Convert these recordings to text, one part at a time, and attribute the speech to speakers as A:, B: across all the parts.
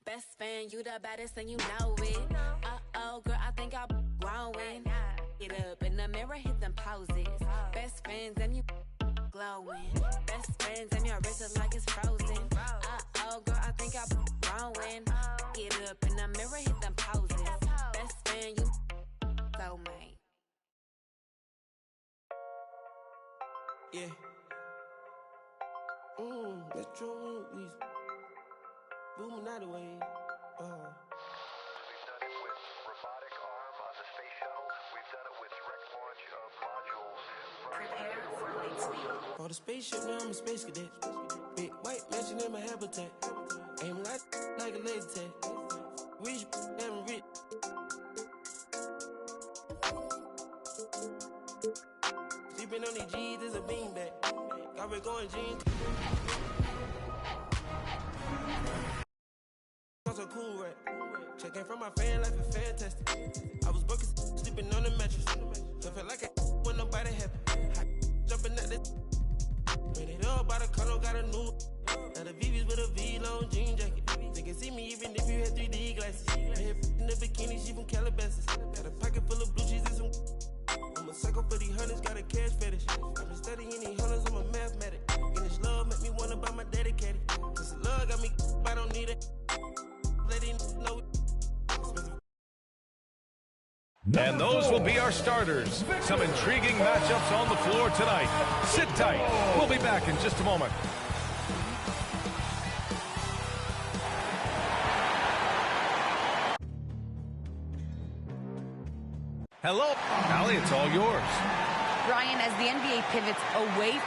A: Best fan, you the baddest and you know it. Uh-oh, girl, I think I'm growing. Get up in the mirror, hit them poses. Best friends and you glowing. Best friends and your wrist is like it's frozen. Uh-oh, girl, I think I'm growing. Get up in the mirror, hit them poses. Best friend, you soulmate.
B: Yeah. That's true. We booming out of the way.
C: We've done it with robotic arm on the space shuttle. We've done it with direct launch of modules.
A: Prepare for light speed.
B: For the spaceship, now I'm a space cadet. Big white mansion in my habitat. Aim like a laser tag. Rich, damn rich. Sleeping on these G's is a beanbag. Got red going jeans. Also cool rap. Checking from my fan life and fantastic. I was broken, sleeping on the mattress. I felt like I when nobody happy. Jumping at this. Made it up by the color, got a new. Now the VV's with a V-long jean jacket. They can see me even if you had 3D glasses. Head in the bikini, she from Calabasas. Got a pocket full of blue cheese and some. I'm a psycho for these hunters, got a cash fetish. I've been studying these hunters, I'm a mathematic. And this love make me wanna buy my daddy caddy. This love got me, I don't need it. Let him know.
D: And those will be our starters. Some intriguing matchups on the floor tonight. Sit tight. We'll be back in just a moment. Hello, Allie, it's all yours.
E: Brian, as the NBA pivots away.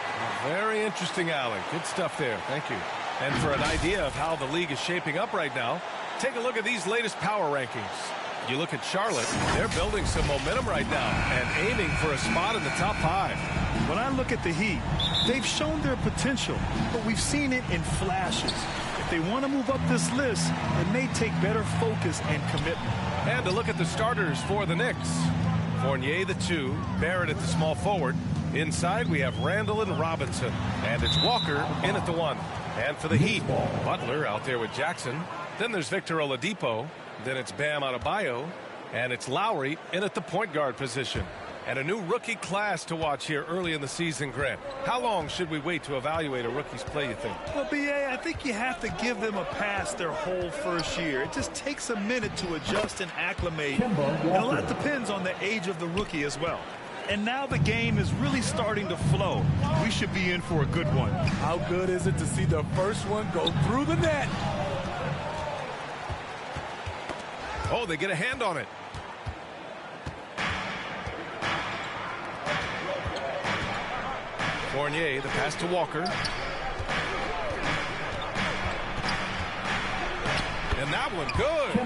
D: Very interesting, Allie. Good stuff there. Thank you. And for an idea of how the league is shaping up right now, take a look at these latest power rankings. You look at Charlotte, they're building some momentum right now and aiming for a spot in the top 5.
F: When I look at the Heat, they've shown their potential, but we've seen it in flashes. If they want to move up this list, it may take better focus and commitment.
D: And to look at the starters for the Knicks. Fournier, the 2, Barrett at the small forward. Inside, we have Randall and Robinson. And it's Walker in at the 1. And for the Heat, Butler out there with Jackson. Then there's Victor Oladipo. Then it's Bam Adebayo. And it's Lowry in at the point guard position. And a new rookie class to watch here early in the season, Grant. How long should we wait to evaluate a rookie's play, you think?
F: Well, B.A., I think you have to give them a pass their whole first year. It just takes a minute to adjust and acclimate. And a lot depends on the age of the rookie as well. And now the game is really starting to flow. We should be in for a good one.
G: How good is it to see the first one go through the net?
D: Oh, they get a hand on it. Fournier, the pass to Walker. And that one, good.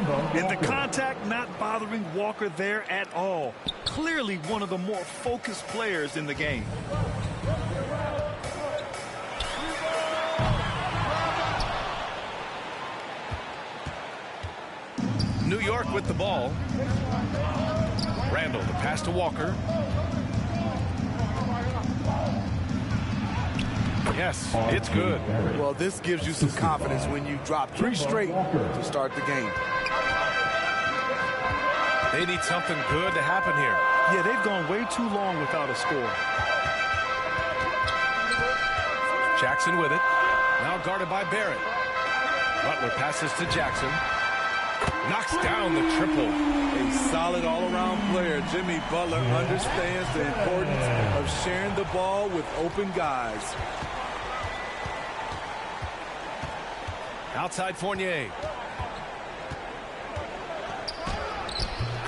F: And the contact not bothering Walker there at all. Clearly one of the more focused players in the game.
D: New York with the ball. Randall, the pass to Walker. Yes, it's good.
G: Well, this gives you some confidence when you drop 3 straight to start the game.
D: They need something good to happen here.
F: Yeah, they've gone way too long without a score.
D: Jackson with it. Now guarded by Barrett. Butler passes to Jackson. Knocks down the triple.
G: A solid all-around player. Jimmy Butler understands the importance of sharing the ball with open guys.
D: Outside Fournier.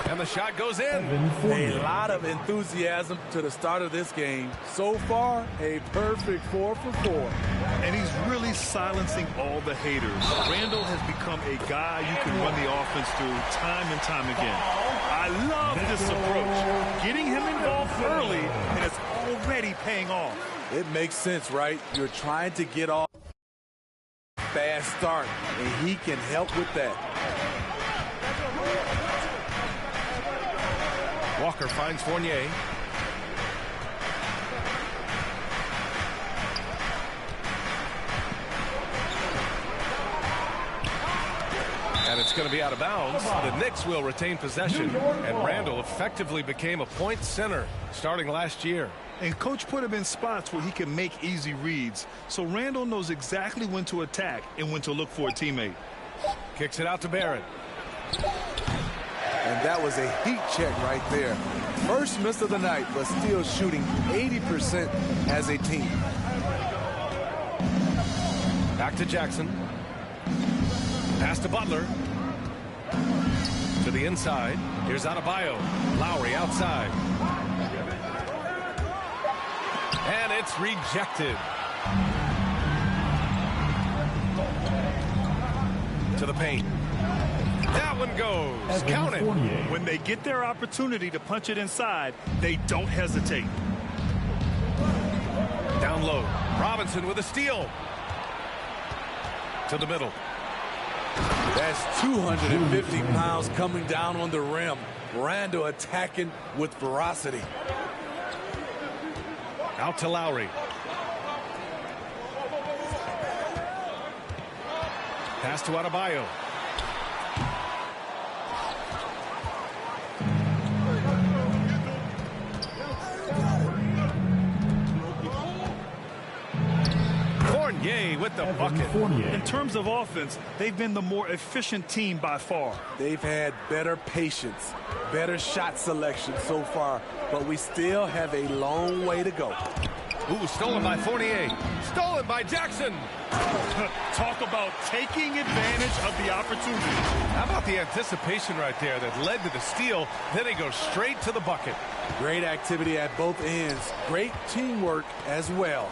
D: And the shot goes in.
G: A lot of enthusiasm to the start of this game. So far, a perfect 4 for 4.
F: And he's really silencing all the haters. Randall has become a guy you can run the offense through time and time again. I love this approach. Getting him involved early, and it's already paying off.
G: It makes sense, right? You're trying to get off fast start, and he can help with that.
D: Walker finds Fournier. And it's going to be out of bounds. The Knicks will retain possession. And Randall effectively became a point center starting last year.
F: And Coach put him in spots where he can make easy reads. So Randall knows exactly when to attack and when to look for a teammate.
D: Kicks it out to Barrett.
G: And that was a heat check right there. First miss of the night, but still shooting 80% as a team.
D: Back to Jackson. Pass to Butler. To the inside. Here's Adebayo. Lowry outside. And it's rejected. To the paint. That one goes. Count it.
F: When they get their opportunity to punch it inside, they don't hesitate.
D: Down low. Robinson with a steal. To the middle.
G: That's 250 pounds coming down on the rim. Randall attacking with ferocity.
D: Out to Lowry. Pass to Adebayo. Fournier with the bucket.
F: In terms of offense, they've been the more efficient team by far.
G: They've had better patience, better shot selection so far, but we still have a long way to go.
D: Ooh, stolen by Fournier. Stolen by Jackson.
F: Talk about taking advantage of the opportunity.
D: How about the anticipation right there that led to the steal? Then he goes straight to the bucket.
G: Great activity at both ends. Great teamwork as well.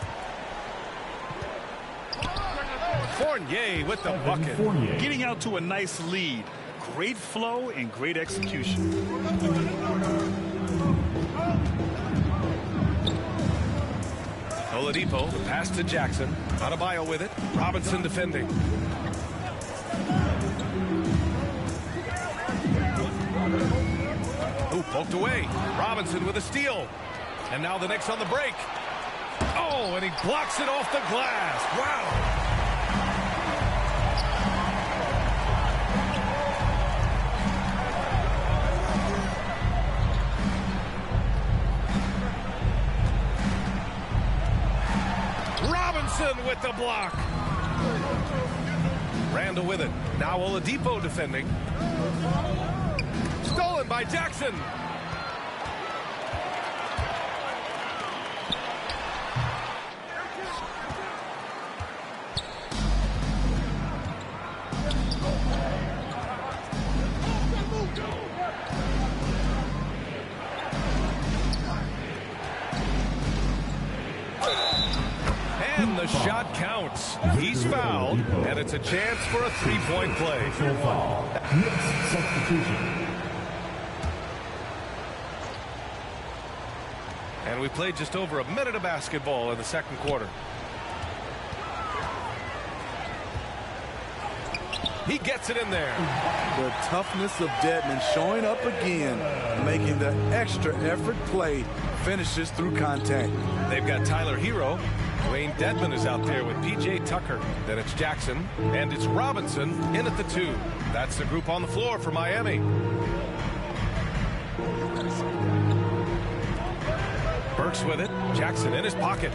D: Fournier with the bucket.
F: Getting out to a nice lead. Great flow and great execution.
D: Oladipo, the pass to Jackson. Adebayo with it. Robinson defending. Ooh, poked away. Robinson with a steal. And now the Knicks on the break. Oh, and he blocks it off the glass. Wow. Robinson with the block. Randall with it. Now Oladipo defending. Stolen by Jackson. And the shot counts. He's fouled, and it's a chance for a three-point play. And we played just over a minute of basketball in the second quarter. He gets it in there.
G: The toughness of Dedmon showing up again, making the extra effort play, finishes through contact.
D: They've got Tyler Hero. Wayne Dedmon is out there with P.J. Tucker. Then it's Jackson, and it's Robinson in at the 2. That's the group on the floor for Miami. Burks with it. Jackson in his pocket.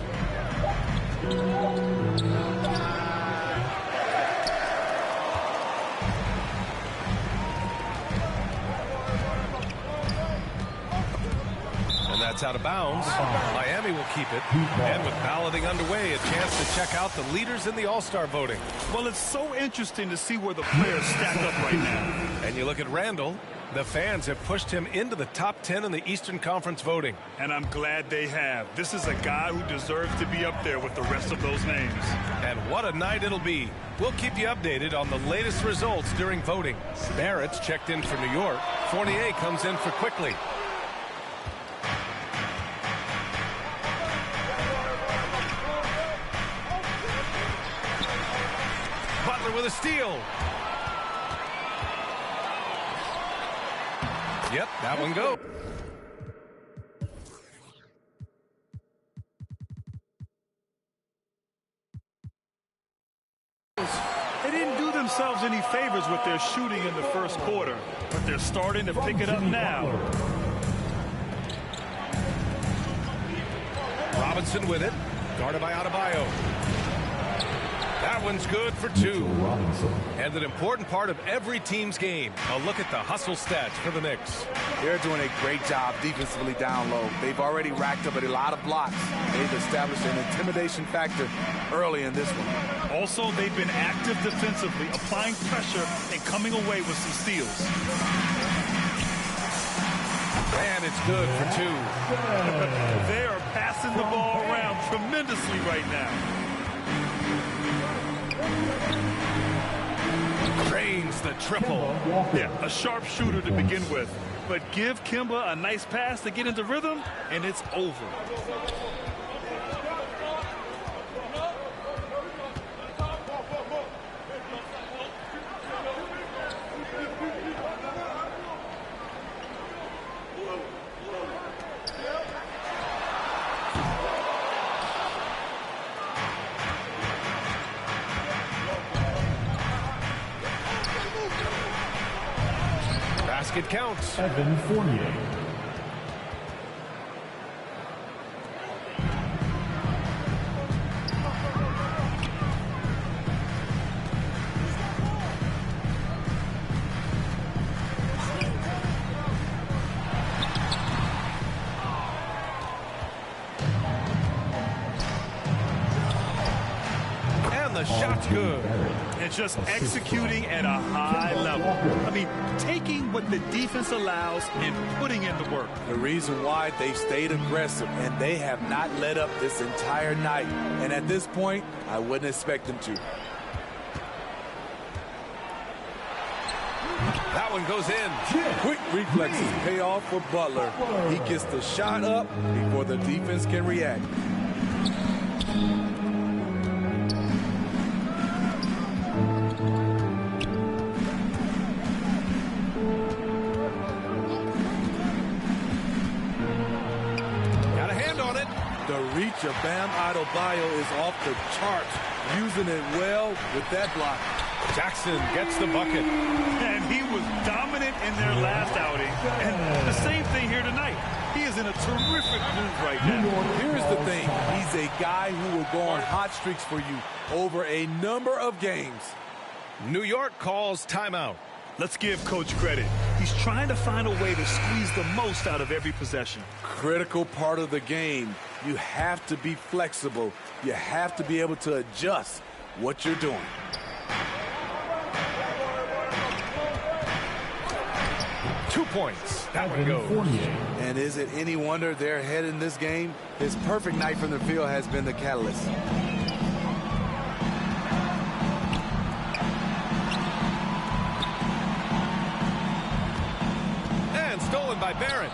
D: That's out of bounds. Miami will keep it. And with balloting underway, a chance to check out the leaders in the All-Star voting.
F: Well, it's so interesting to see where the players stack up right now.
D: And you look at Randall. The fans have pushed him into the top 10 in the Eastern Conference voting.
F: And I'm glad they have. This is a guy who deserves to be up there with the rest of those names.
D: And what a night it'll be. We'll keep you updated on the latest results during voting. Barrett's checked in for New York. Fournier comes in for Quickly. With a steal. Yep, that one goes.
F: They didn't do themselves any favors encouraged with their shooting in the first quarter, but they're starting to pick it up now.
D: Robinson with it, guarded by Adebayo. That one's good for two. And an important part of every team's game. A look at the hustle stats for the Knicks.
G: They're doing a great job defensively down low. They've already racked up a lot of blocks. They've established an intimidation factor early in this one.
F: Also, they've been active defensively, applying pressure and coming away with some steals.
D: And it's good for two.
F: They are passing the ball around tremendously right now.
D: Drains the triple.
F: Yeah, a sharp shooter to begin with. But give Kemba a nice pass to get into rhythm, and it's over.
D: Basket counts.
H: Evan Fournier.
D: And the shot's good.
F: And just executing at a high level. I mean, taking what the defense allows and putting in the work.
G: The reason why they stayed aggressive, and they have not let up this entire night. And at this point, I wouldn't expect them to.
D: That one goes in.
G: Quick reflexes pay off for Butler. He gets the shot up before the defense can react. The reach of Bam Adebayo is off the charts, using it well with that block.
D: Jackson gets the bucket.
F: And he was dominant in their last outing. And the same thing here tonight. He is in a terrific mood right now.
G: Here's the thing. He's a guy who will go on hot streaks for you over a number of games.
D: New York calls timeout.
F: Let's give Coach credit. He's trying to find a way to squeeze the most out of every possession.
G: Critical part of the game. You have to be flexible. You have to be able to adjust what you're doing.
D: .2 points. That one goes.
G: And is it any wonder they're ahead in this game? His perfect night from the field has been the catalyst.
D: And stolen by Barrett.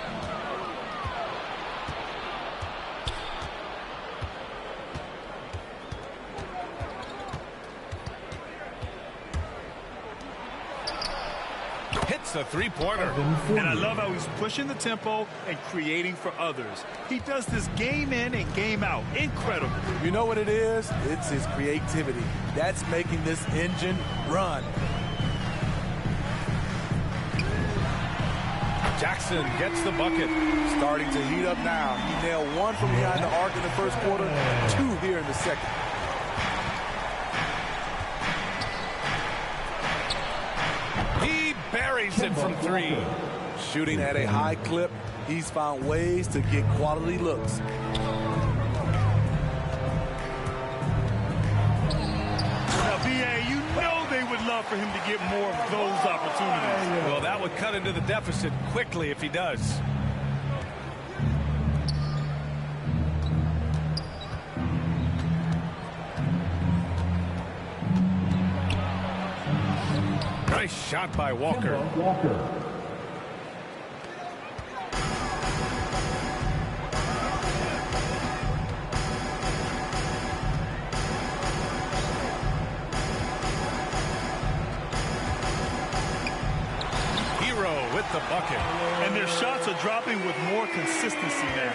D: Hits a three-pointer.
F: And I love how he's pushing the tempo and creating for others. He does this game in and game out. Incredible.
G: You know what it is? It's his creativity. That's making this engine run.
D: Jackson gets the bucket.
G: Starting to heat up now. He nailed one from behind the arc in the first quarter, two here in the second.
D: He buries it from three.
G: Shooting at a high clip, he's found ways to get quality looks.
F: Now, B.A., you know they would love for him to get more of those opportunities.
D: Well, that would cut into the deficit quickly if he does. Nice shot by Walker. Hero with the bucket.
F: And their shots are dropping with more consistency now.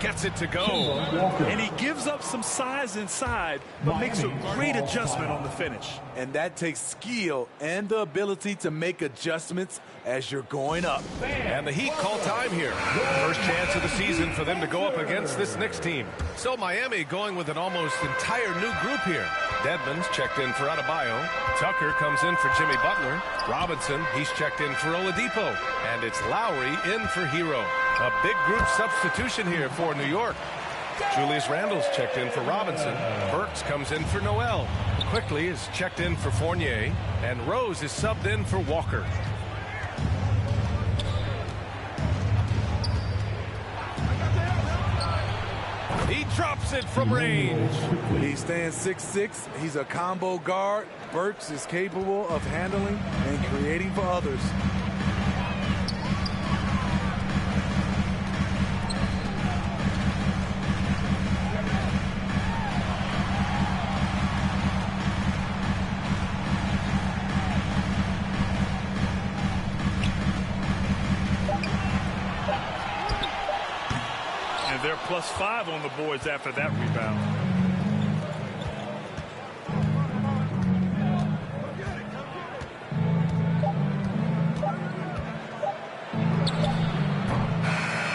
D: gets it to go.
F: And he gives up some size inside, but makes a great adjustment on the finish.
G: And that takes skill and the ability to make adjustments as you're going up.
D: And the Heat call time here. First chance of the season for them to go up against this Knicks team. So Miami going with an almost entire new group here. Dedmon's checked in for Adebayo. Tucker comes in for Jimmy Butler. Robinson, he's checked in for Oladipo. And it's Lowry in for Hero. A big group substitution here for New York. Julius Randle's checked in for Robinson. Burks comes in for Noel. Quickly is checked in for Fournier. And Rose is subbed in for Walker. He drops it from range.
G: He stands 6'6". He's a combo guard. Burks is capable of handling and creating for others.
F: They're +5 on the boards after that rebound.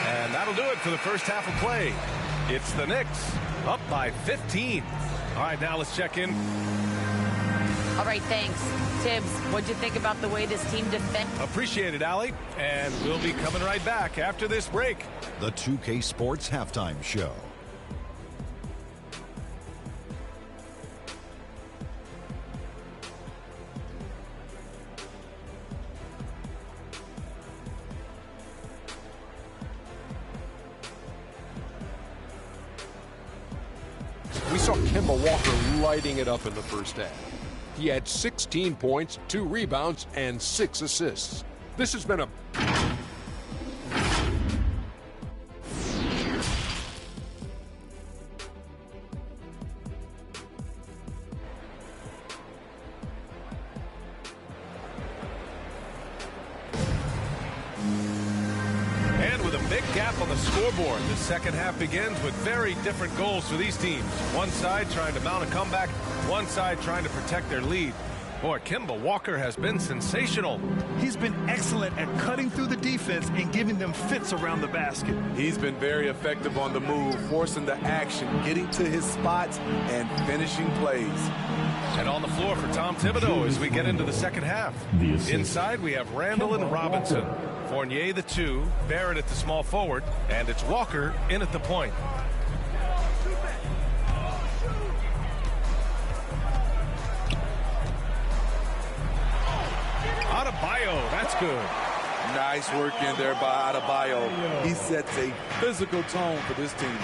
D: And that'll do it for the first half of play. It's the Knicks up by 15. All right, now let's check in.
E: All right, thanks. Tibbs, what'd you think about the way this team defends?
D: Appreciate it, Allie. And we'll be coming right back after this break.
H: The 2K Sports Halftime Show.
I: We saw Kemba Walker lighting it up in the first half. He had 16 points, 2 rebounds, and 6 assists. This has been a
D: gap on the scoreboard. The second half begins with very different goals for these teams. One side trying to mount a comeback, one side trying to protect their lead. Boy, Kemba Walker has been sensational.
F: He's been excellent at cutting through the defense and giving them fits around the basket.
G: He's been very effective on the move, forcing the action, getting to his spots, and finishing plays.
D: And on the floor for Tom Thibodeau as we get into the second half. Inside, we have Randle and Robinson. Fournier, the 2, Barrett at the small forward, and it's Walker in at the point. Adebayo, that's good.
G: Nice work in there by Adebayo. He sets a physical tone for this team.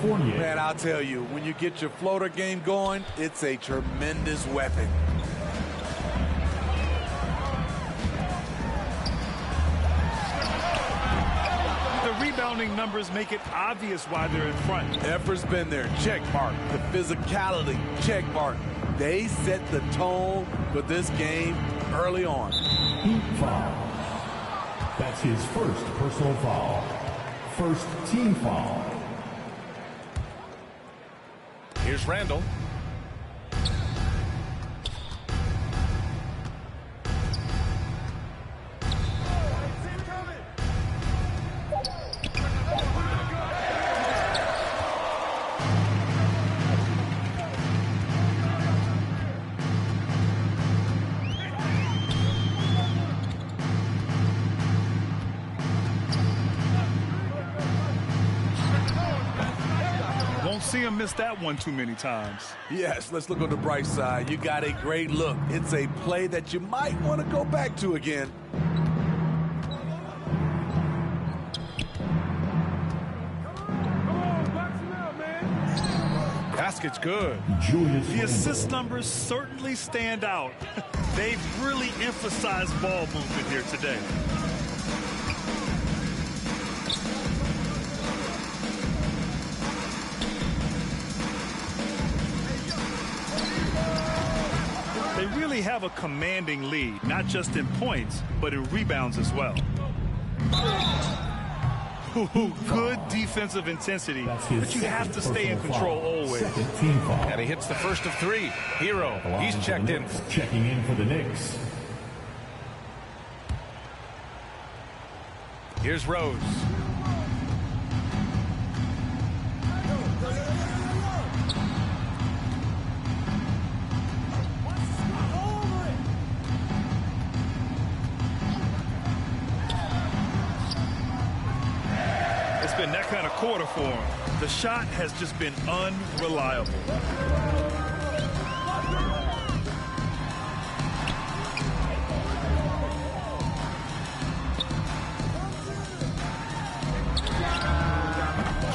G: Man, I'll tell you, when you get your floater game going, it's a tremendous weapon.
F: The rebounding numbers make it obvious why they're in front.
G: Effort's been there, check mark. The physicality, check mark. They set the tone for this game early on.
J: Heat foul. That's his first personal foul. First team foul.
D: Here's Randle.
F: see him miss that one too many times.
G: Yes, let's look on the bright side. You got a great look. It's a play that you might want to go back to again.
D: Basket's good.
F: The assist numbers certainly stand out. They've really emphasized ball movement here today. They really have a commanding lead, not just in points, but in rebounds as well. Good defensive intensity, but you have to stay in control always.
D: And he hits the first of three. Hero, he's checked in.
J: Checking in for the Knicks.
D: Here's Rose.
F: It's been that kind of quarter for him. The shot has just been unreliable.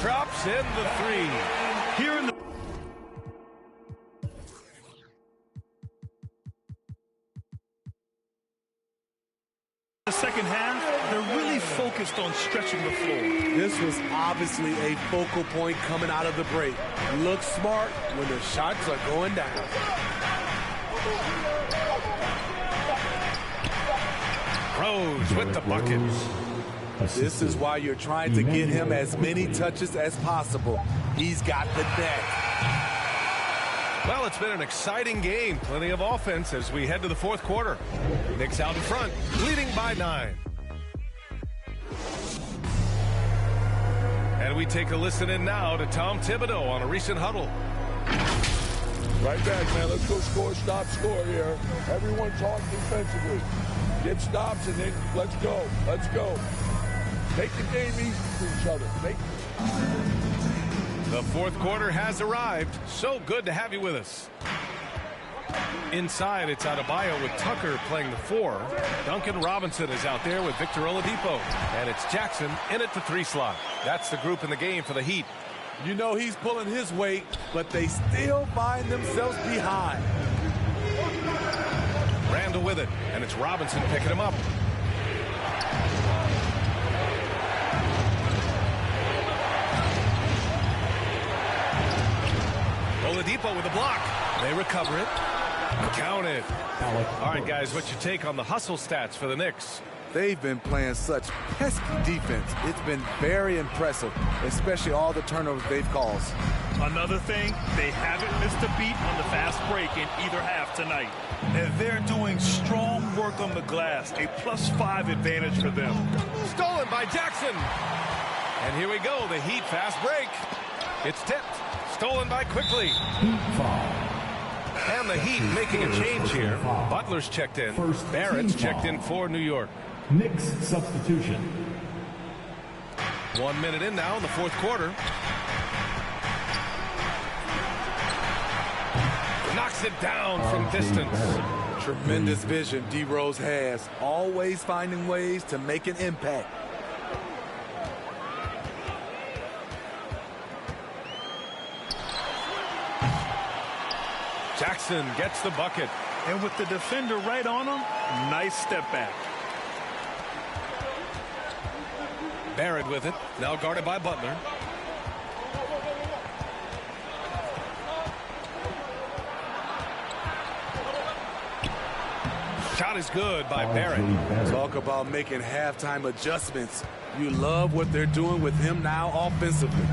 D: Drops in the three.
F: Here in the second half, they're really focused on stretching the floor.
G: This was obviously a focal point coming out of the break. Look smart when the shots are going down.
D: Rose with the bucket.
G: This is why you're trying to get him as many touches as possible. He's got the net.
D: Well, it's been an exciting game. Plenty of offense as we head to the fourth quarter. Knicks out in front, leading by 9. And we take a listen in now to Tom Thibodeau on a recent huddle.
K: Right back, man. Let's go score, stop, score here. Everyone talk defensively. Get stops and then let's go. Let's go. Take the game easy to each other.
D: The fourth quarter has arrived. So good to have you with us. Inside, it's Adebayo with Tucker playing the 4. Duncan Robinson is out there with Victor Oladipo. And it's Jackson in at the 3 slot. That's the group in the game for the Heat.
G: You know he's pulling his weight, but they still find themselves behind.
D: Randall with it, and it's Robinson picking him up. Oladipo with a block. They recover it. Count it. All right, guys, what's your take on the hustle stats for the Knicks?
G: They've been playing such pesky defense. It's been very impressive, especially all the turnovers they've caused.
F: Another thing, they haven't missed a beat on the fast break in either half tonight. And they're doing strong work on the glass, a +5 advantage for them.
D: Stolen by Jackson. And here we go, the Heat fast break. It's tipped. Stolen by Quickly. And the Heat making a change here. Butler's checked in. Barrett's checked in for New York.
J: Knicks substitution.
D: 1 minute in now in the fourth quarter. Knocks it down from distance.
G: Tremendous vision D. Rose has. Always finding ways to make an impact.
D: Jackson gets the bucket.
F: And with the defender right on him, nice step back.
D: Barrett with it. Now guarded by Butler. Shot is good by Barrett.
G: Talk about making halftime adjustments. You love what they're doing with him now offensively.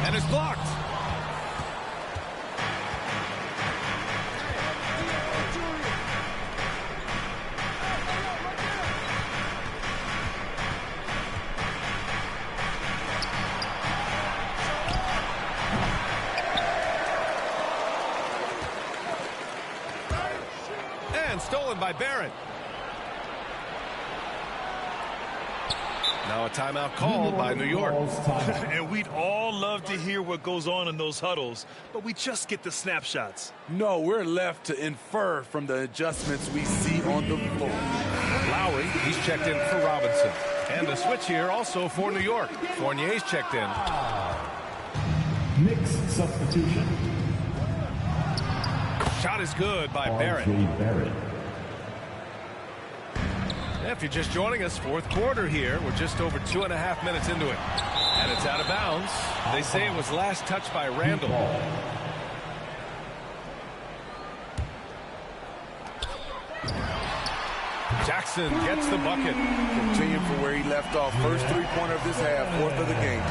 D: And it's blocked. Stolen by Barrett. Now a timeout called by New York.
F: And we'd all love to hear what goes on in those huddles, but we just get the snapshots.
G: No, we're left to infer from the adjustments we see on the floor.
D: Lowry, he's checked in for Robinson. And a switch here also for New York. Fournier's checked in.
J: Knicks substitution.
D: Shot is good by Barrett. If you're just joining us, fourth quarter here. We're just over 2.5 minutes into it. And it's out of bounds. They say it was last touched by Randall. Jackson gets the bucket.
G: Continuing from where he left off. First three-pointer of this half, fourth of the game.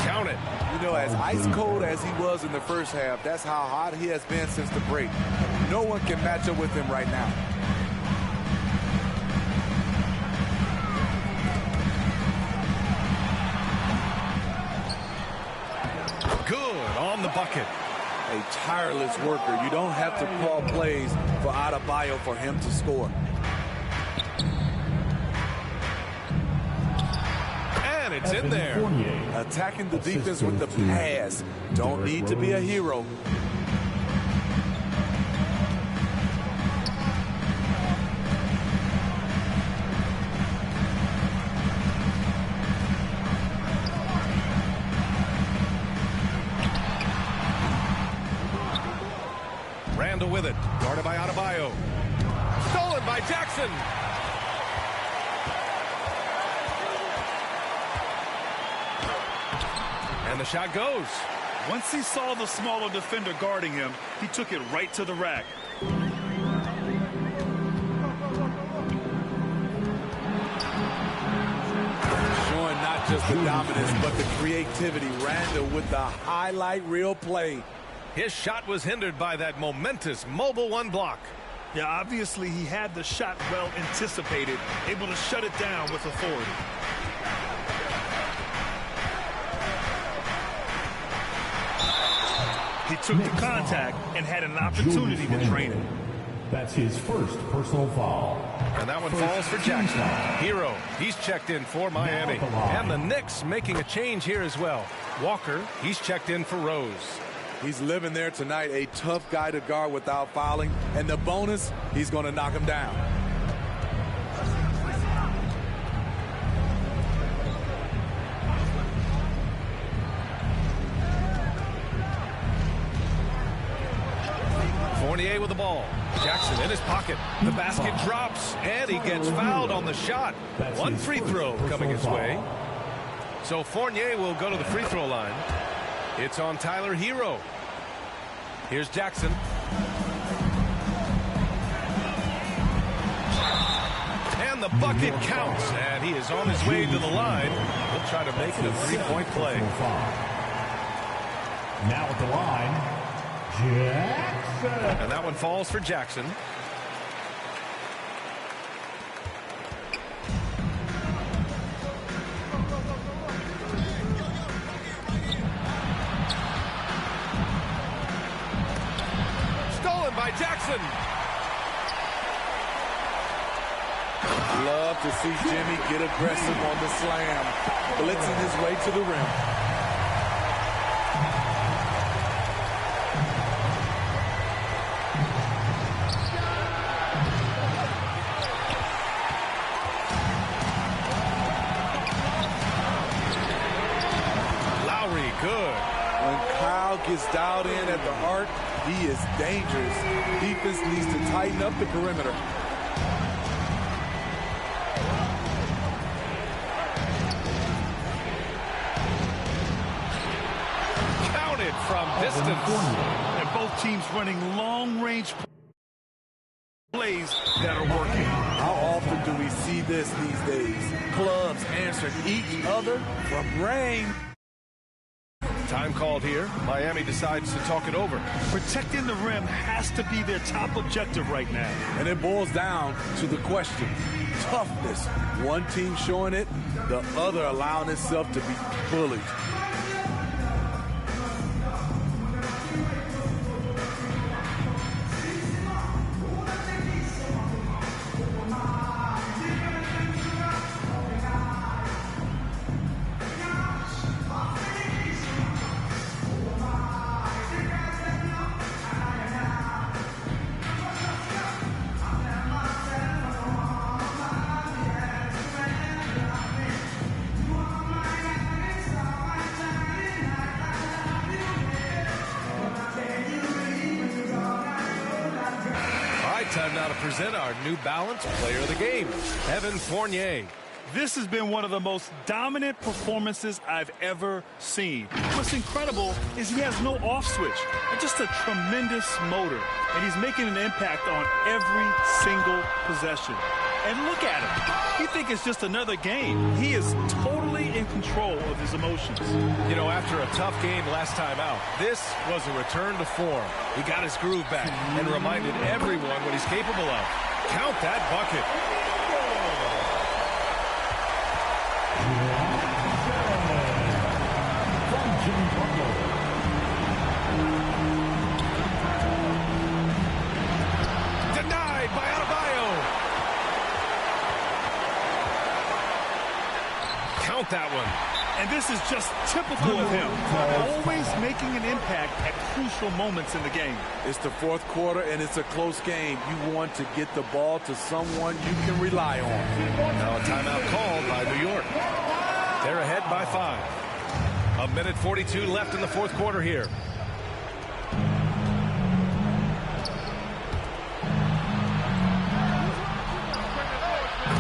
D: Count it.
G: You know, as ice cold as he was in the first half, that's how hot he has been since the break. No one can match up with him right now.
D: Good on the bucket.
G: A tireless worker. You don't have to call plays for Adebayo for him to score.
D: And it's in there.
G: Attacking the defense with the pass. Don't need to be a hero.
D: Randall with it. Guarded by Adebayo. Stolen by Jackson. And the shot goes.
F: Once he saw the smaller defender guarding him, he took it right to the rack.
G: Showing not just the dominance, but the creativity. Randall with the highlight reel play.
D: His shot was hindered by that momentous mobile one block.
F: Yeah, obviously he had the shot well anticipated, able to shut it down with authority. He took the contact and had an opportunity to drain it.
J: That's his first personal foul.
D: And that one falls for Jackson. Hero, he's checked in for Miami. And the Knicks making a change here as well. Walker, he's checked in for Rose.
G: He's living there tonight, a tough guy to guard without fouling. And the bonus, he's going to knock him down.
D: Fournier with the ball. Jackson in his pocket. The basket drops, and he gets fouled on the shot. One free throw coming his way. So Fournier will go to the free throw line. It's on Tyler Hero. Here's Jackson. And the bucket counts, and he is on his way to the line. He'll try to make it a three-point play.
J: Now at the line, Jackson.
D: And that one falls for Jackson. Stolen by Jackson.
G: Love to see Jimmy get aggressive on the slam, blitzing his way to the rim. Gets dialed in at the arc, he is dangerous. Defense needs to tighten up the perimeter.
D: Counted from distance.
F: And both teams running long-range plays that are working.
G: How often do we see this these days? Clubs answering each other from range.
D: Time called here. Miami decides to talk it over.
F: Protecting the rim has to be their top objective right now.
G: And it boils down to the question. Toughness. One team showing it, the other allowing itself to be bullied.
D: Time now to present our New Balance Player of the Game, Evan Fournier.
F: This has been one of the most dominant performances I've ever seen. What's incredible is he has no off switch, just a tremendous motor, and he's making an impact on every single possession. And look at him. You think it's just another game. He is totally in control of his emotions.
D: You know, after a tough game last time out, this was a return to form. He got his groove back and reminded everyone what he's capable of. Count that bucket. Denied by Adebayo. Count that one.
F: And this is just typical of him, always making an impact at crucial moments in the game.
G: It's the fourth quarter, and it's a close game. You want to get the ball to someone you can rely on.
D: Now a timeout called by New York. They're ahead by 5. 1:42 left in the fourth quarter here.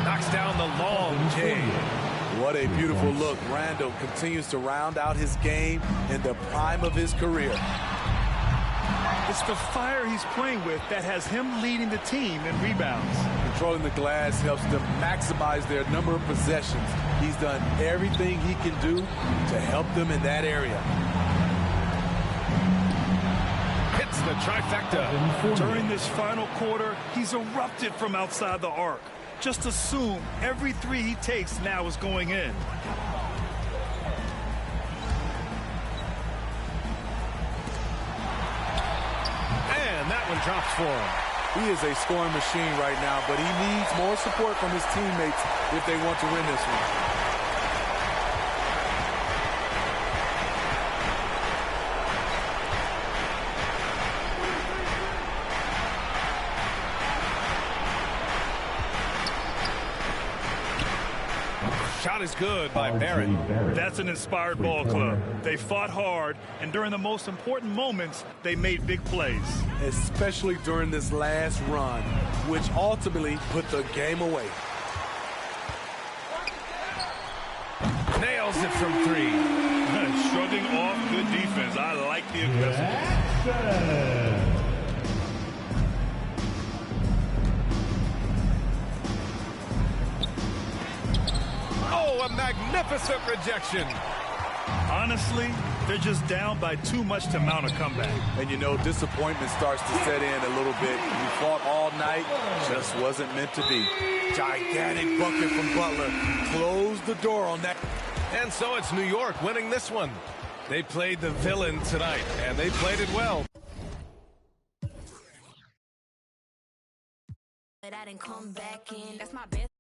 D: Knocks down the long J.
G: What a beautiful look. Randle continues to round out his game in the prime of his career.
F: It's the fire he's playing with that has him leading the team in rebounds.
G: Controlling the glass helps them maximize their number of possessions. He's done everything he can do to help them in that area.
D: Hits the trifecta.
F: During this final quarter, he's erupted from outside the arc. Just assume every three he takes now is going in.
D: And that one drops for him.
G: He is a scoring machine right now, but he needs more support from his teammates if they want to win this one.
D: Shot is good by Barrett.
F: That's an inspired ball club. They fought hard, and during the most important moments, they made big plays.
G: Especially during this last run, which ultimately put the game away.
D: Nails it from 3.
F: Shrugging off good defense. I like the aggressiveness.
D: Oh, a magnificent rejection.
F: Honestly, they're just down by too much to mount a comeback.
G: And you know, disappointment starts to set in a little bit. You fought all night, just wasn't meant to be. Gigantic bucket from Butler. Close the door on that.
D: And so it's New York winning this one. They played the villain tonight, and they played it well.
A: But I didn't come back in. That's my best.